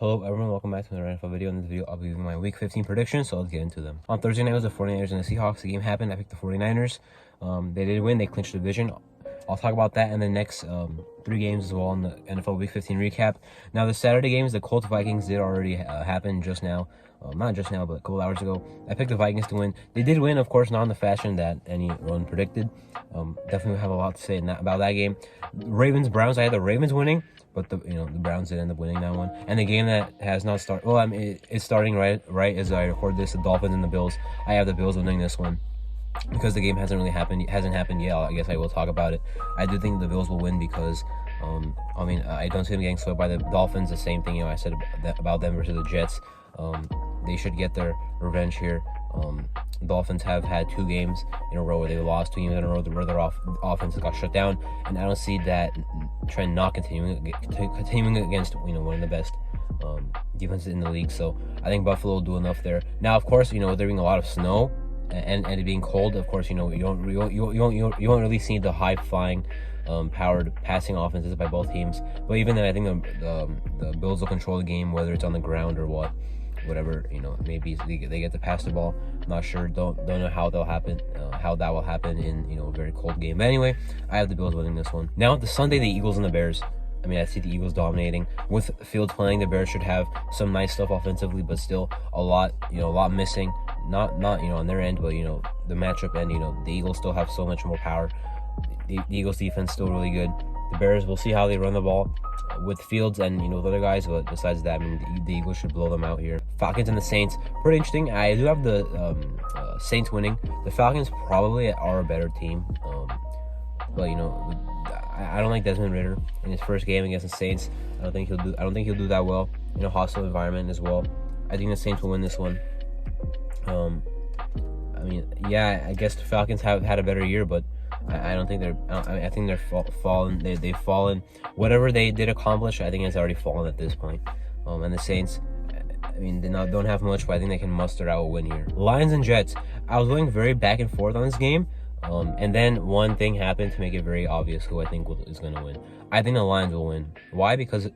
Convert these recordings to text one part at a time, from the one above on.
Hello everyone, welcome back to another NFL video. In this video, I'll be giving my Week 15 predictions, so let's get into them. On Thursday night was the 49ers and the Seahawks. The game happened. I picked the 49ers. They did win. They clinched the division. I'll talk about that in the next 3 games as well in the NFL Week 15 recap. Now, the Saturday games, the Colts-Vikings did already happen just now. Not just now, but a couple hours ago. I picked the Vikings to win. They did win, of course, not in the fashion that anyone predicted. Definitely have a lot to say about that game. Ravens-Browns, I had the Ravens winning, but the Browns did end up winning that one. And the game that has not started, well, I mean, it's starting right as I record this, the Dolphins and the Bills. I have the Bills winning this one because the game hasn't happened yet. I guess I will talk about it. I do think the Bills will win because I don't see them getting swept by the Dolphins. The same thing I said about them versus the Jets. They should get their revenge here. Dolphins have had 2 games in a row where they lost, 2 games in a row where their offense got shut down, and I don't see that trend not continuing against one of the best defenses in the league. So I think Buffalo will do enough there. Now, of course, there being a lot of snow and it being cold, of course, you won't really see the high flying powered passing offenses by both teams. But even then, I think the Bills will control the game, whether it's on the ground or whatever, maybe they get to pass the ball. I'm not sure. Don't know how that will happen in a very cold game. But anyway, I have the Bills winning this one. Now, the Sunday, the Eagles and the Bears. I see the Eagles dominating. With Fields playing, the Bears should have some nice stuff offensively, but still a lot missing. Not on their end, but the matchup end. The Eagles still have so much more power. The Eagles defense still really good. The Bears, we'll see how they run the ball with Fields and with other guys, but besides that, the Eagles should blow them out here. Falcons and the Saints, pretty interesting. I do have the Saints winning. The Falcons probably are a better team, but I don't like Desmond Ridder in his first game against the Saints. I don't think he'll do that well in a hostile environment as well. I think the Saints will win this one. I guess the Falcons have had a better year, but I don't think they're. I think they're fallen. They've fallen. Whatever they did accomplish, I think it's already fallen at this point. And the Saints, they don't have much, but I think they can muster out a win here. Lions and Jets. I was going very back and forth on this game, and then one thing happened to make it very obvious who I think is going to win. I think the Lions will win. Why? Because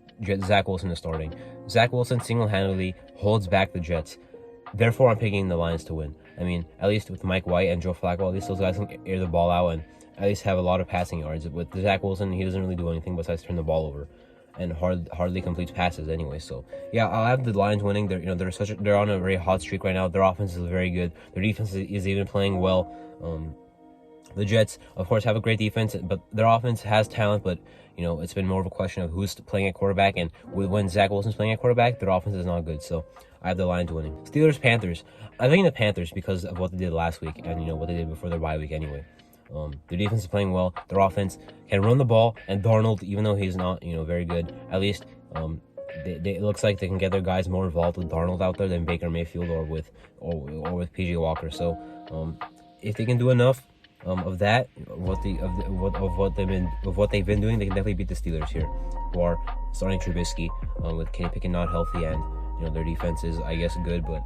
Zach Wilson is starting. Zach Wilson single-handedly holds back the Jets. Therefore, I'm picking the Lions to win. At least with Mike White and Joe Flacco, at least those guys can air the ball out and at least have a lot of passing yards. With Zach Wilson, he doesn't really do anything besides turn the ball over, and hardly completes passes anyway. So yeah, I'll have the Lions winning. They're on a very hot streak right now. Their offense is very good. Their defense is even playing well. The Jets, of course, have a great defense, but their offense has talent. But it's been more of a question of who's playing at quarterback, and when Zach Wilson's playing at quarterback, their offense is not good. So I have the Lions winning. Steelers, Panthers. I think the Panthers because of what they did last week and what they did before their bye week anyway. Their defense is playing well. Their offense can run the ball, and Darnold, even though he's not very good, at least it looks like they can get their guys more involved with Darnold out there than Baker Mayfield or with PJ Walker. So if they can do enough of that, of what they've been doing, they can definitely beat the Steelers here, who are starting Trubisky with Kenny Pickett not healthy, and their defense is, I guess, good, but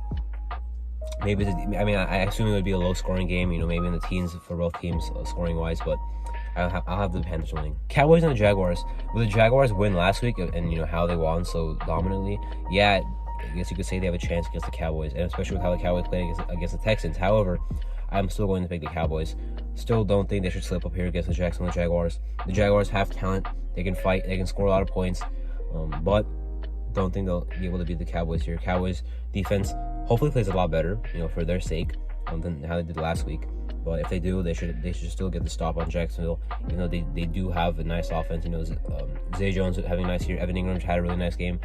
maybe I assume it would be a low-scoring game, maybe in the teens for both teams scoring-wise, but I'll have the Panthers winning. Cowboys and the Jaguars. With the Jaguars win last week and how they won so dominantly, yeah, I guess you could say they have a chance against the Cowboys, and especially with how the Cowboys played against the Texans. However, I'm still going to pick the Cowboys. Still don't think they should slip up here against the Jacksonville Jaguars. The Jaguars have talent. They can fight. They can score a lot of points, but don't think they'll be able to beat the Cowboys here. Cowboys defense hopefully plays a lot better, for their sake, than how they did last week. But if they do, they should still get the stop on Jacksonville, even though they do have a nice offense. Zay Jones having a nice year. Evan Ingram had a really nice game.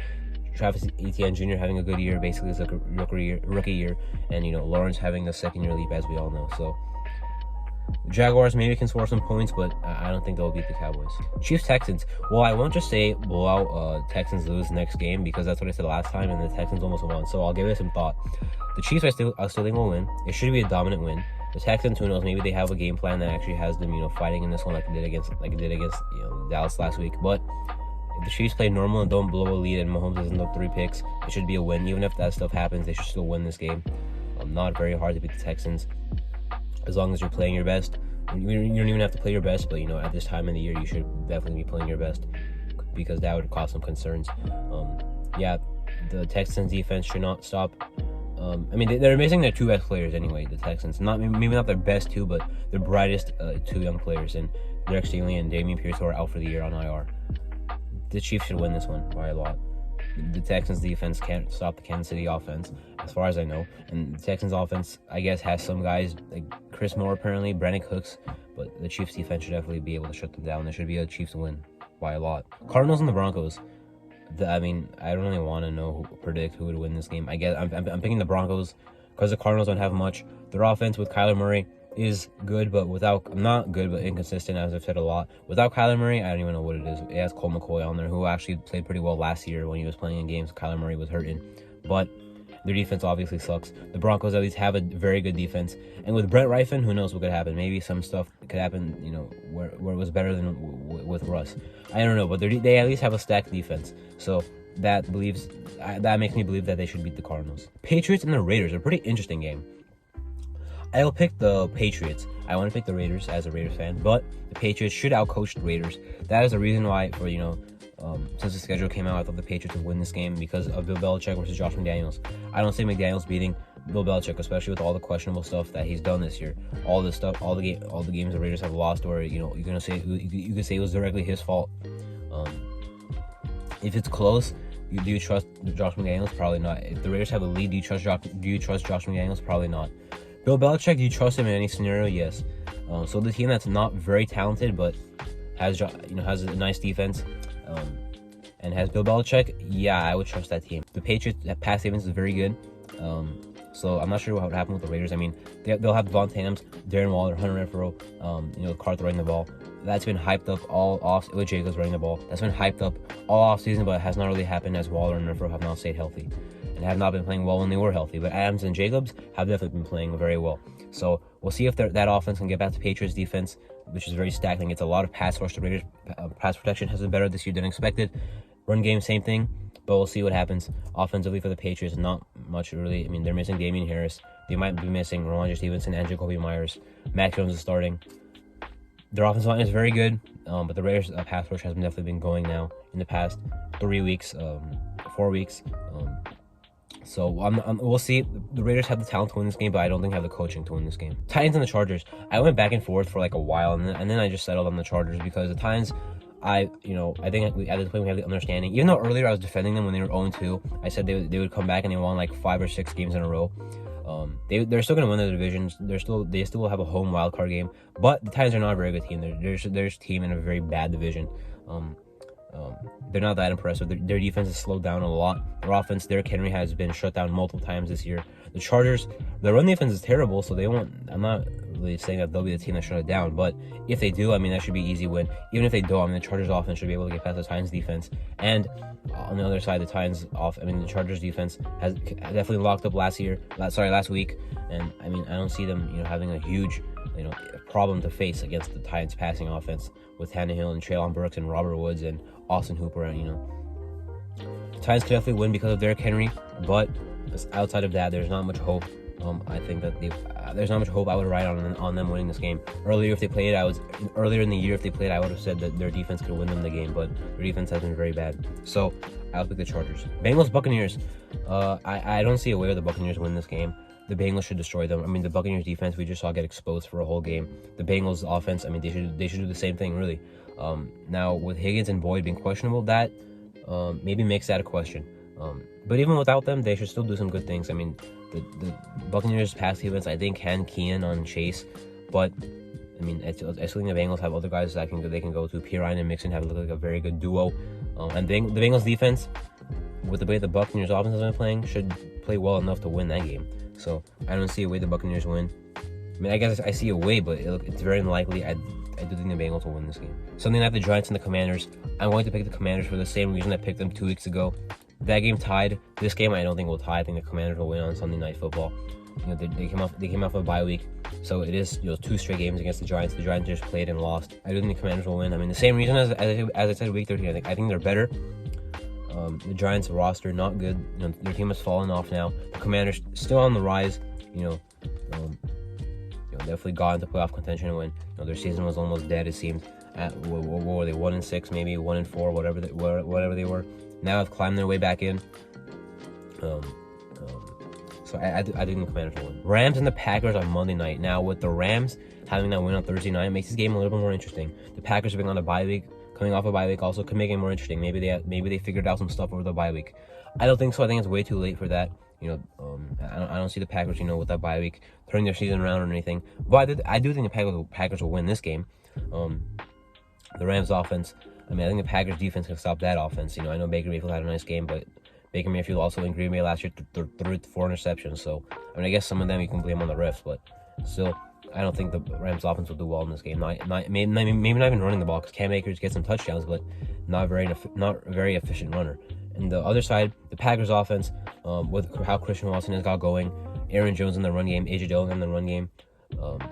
Travis Etienne Jr. having a good year, basically it's like a rookie year, and Lawrence having the second-year leap, as we all know. So Jaguars maybe can score some points, but I don't think they'll beat the Cowboys. Chiefs Texans. Well, I won't just say blow out Texans lose next game, because that's what I said last time, and the Texans almost won. So I'll give it some thought. The Chiefs I still think will win. It should be a dominant win. The Texans, who knows? Maybe they have a game plan that actually has them fighting in this one like it did against Dallas last week. But if the Chiefs play normal and don't blow a lead and Mahomes doesn't throw 3 picks, it should be a win. Even if that stuff happens, they should still win this game. Not very hard to beat the Texans, as long as you're playing your best. You don't even have to play your best, but at this time of the year, you should definitely be playing your best, because that would cause some concerns. Yeah, the Texans defense should not stop. I mean, they're missing their two best players anyway. The Texans, maybe not their best two, but their brightest two young players, and Derek Stingley and Dameon Pierce are out for the year on IR. The Chiefs should win this one by a lot. The Texans defense can't stop the Kansas City offense, as far as I know. And the Texans offense, I guess, has some guys like Chris Moore, apparently, Brandon Cooks, but the Chiefs defense should definitely be able to shut them down. There should be a Chiefs win by a lot. Cardinals and the Broncos. I mean, I don't really want to predict who would win this game. I guess I'm picking the Broncos because the Cardinals don't have much. Their offense with Kyler Murray is good, but not good, but inconsistent, as I've said a lot. Without Kyler Murray, I don't even know what it is. It has Cole McCoy on there, who actually played pretty well last year when he was playing in games Kyler Murray was hurting. But their defense obviously sucks. The Broncos at least have a very good defense. And with Brett Rypien, who knows what could happen? Maybe some stuff could happen, where it was better than with Russ. I don't know, but they at least have a stacked defense. So that makes me believe that they should beat the Cardinals. Patriots and the Raiders, a pretty interesting game. I'll pick the Patriots. I want to pick the Raiders as a Raiders fan, but the Patriots should outcoach the Raiders. That is the reason why, since the schedule came out, I thought the Patriots would win this game because of Bill Belichick versus Josh McDaniels. I don't see McDaniels beating Bill Belichick, especially with all the questionable stuff that he's done this year. All the games the Raiders have lost, where you could say it was directly his fault. If it's close, do you trust Josh McDaniels? Probably not. If the Raiders have a lead, do you trust Josh McDaniels? Probably not. Bill Belichick, do you trust him in any scenario? Yes. So the team that's not very talented but has a nice defense, and has Bill Belichick, yeah, I would trust that team. The Patriots' pass defense is very good. So I'm not sure what would happen with the Raiders. I mean, they'll have Devontae Adams, Darren Waller, Hunter Renfrow, Carr throwing the ball. That's been hyped up all off with Jacobs running the ball. That's been hyped up all off season, but it has not really happened as Waller and Renfrow have not stayed healthy and have not been playing well when they were healthy. But Adams and Jacobs have definitely been playing very well. So we'll see if that offense can get back to Patriots defense, which is very stacked and gets a lot of pass rush. The Raiders pass protection has been better this year than expected. Run game, same thing, but we'll see what happens. Offensively for the Patriots, not much really. I mean, they're missing Damian Harris. They might be missing Ramondre Stevenson and Jacoby Myers. Mac Jones is starting. Their offensive line is very good, but the Raiders' pass rush has definitely been going now in the past 4 weeks. So we'll see. The Raiders have the talent to win this game, but I don't think they have the coaching to win this game. Titans and the Chargers. I went back and forth for like a while, and then I just settled on the Chargers because the Titans, I think at this point we have the understanding. Even though earlier I was defending them when they were 0-2, I said they would come back and they won like 5 or 6 games in a row. They're still going to win the divisions. They still have a home wildcard game, but the Titans are not a very good team. They're just a team in a very bad division. They're not that impressive. Their defense has slowed down a lot. Their offense, Derrick Henry, has been shut down multiple times this year. The Chargers, their run defense is terrible, so they won't. I'm not really saying that they'll be the team that shut it down, but if they do, I mean, that should be an easy win. Even if they don't, I mean, the Chargers offense should be able to get past the Titans defense. And on the other side, the Chargers defense has definitely locked up last week. And I mean, I don't see them, having a huge, problem to face against the Titans passing offense with Tannehill and Treylon Burks and Robert Woods and Austin Hooper. And the Titans could definitely win because of Derrick Henry, but outside of that, there's not much hope. I think that there's not much hope I would write on them winning this game. Earlier in the year, if they played, I would have said that their defense could win them the game, but their defense has been very bad. So I'll pick the Chargers. Bengals Buccaneers. I don't see a way where the Buccaneers win this game. The Bengals should destroy them. I mean, the Buccaneers defense we just saw get exposed for a whole game. The Bengals offense, I mean, they should do the same thing, really. Now with Higgins and Boyd being questionable, that maybe makes that a question. But even without them, they should still do some good things. I mean, the Buccaneers pass defense, I think, can key in on Chase, but I mean, I still think the Bengals have other guys that they can go to. Pirine and Mixon have looked like a very good duo, and the Bengals defense, with the way the Buccaneers offense has been playing, should play well enough to win that game. So I don't see a way the Buccaneers win. I mean, I guess I see a way, but it's very unlikely. I do think the Bengals will win this game. Something like the Giants and the Commanders. I'm going to pick the Commanders for the same reason I picked them 2 weeks ago. That game tied. This game I don't think will tie. I think the Commanders will win on Sunday Night Football. They came off a bye week, so it is 2 straight games against the Giants. The Giants just played and lost. I do think the Commanders will win. I mean, the same reason as I said week 13. I think they're better. The Giants roster not good. Their team has fallen off now. The Commanders still on the rise. Definitely got into playoff contention when their season was almost dead. It seemed. What were they? 1-6, maybe 1-4, whatever they were. Now have climbed their way back in. So I think the Commanders will win. Rams and the Packers on Monday night. Now with the Rams having that win on Thursday night, it makes this game a little bit more interesting. The Packers are being on a bye week, coming off a bye week, also could make it more interesting. Maybe they figured out some stuff over the bye week. I don't think so. I think it's way too late for that. I don't see the Packers, with that bye week turning their season around or anything. But I do think the Packers will win this game. The Rams offense, I think the Packers defense can stop that offense. I know Baker Mayfield had a nice game, but Baker Mayfield also in Green Bay last year threw 4 interceptions. So, I guess some of them you can blame on the refs, but still, I don't think the Rams offense will do well in this game. Maybe not even running the ball, because Cam Akers gets some touchdowns, but not a very efficient runner. And the other side, the Packers offense, with how Christian Watson has got going, Aaron Jones in the run game, A.J. Dillon in the run game,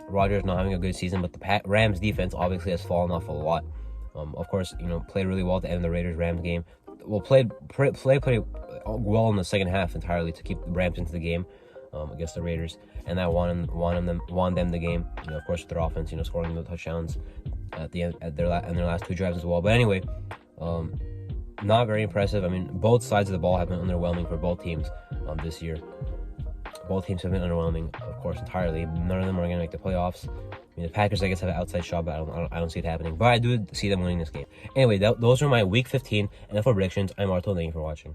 Rodgers not having a good season, but the Rams defense obviously has fallen off a lot. Of course, played really well at the end of the Raiders-Rams game. Well, played well in the second half entirely to keep the Rams into the game against the Raiders, and that won them the game. Of course, with their offense, scoring the touchdowns at the end in their last 2 drives as well. But anyway, not very impressive. Both sides of the ball have been underwhelming for both teams this year. Both teams have been underwhelming, of course, entirely. None of them are going to make the playoffs. The Packers, I guess, have an outside shot, but I don't see it happening. But I do see them winning this game. Anyway, those are my Week 15 NFL predictions. I'm Arto. Thank you for watching.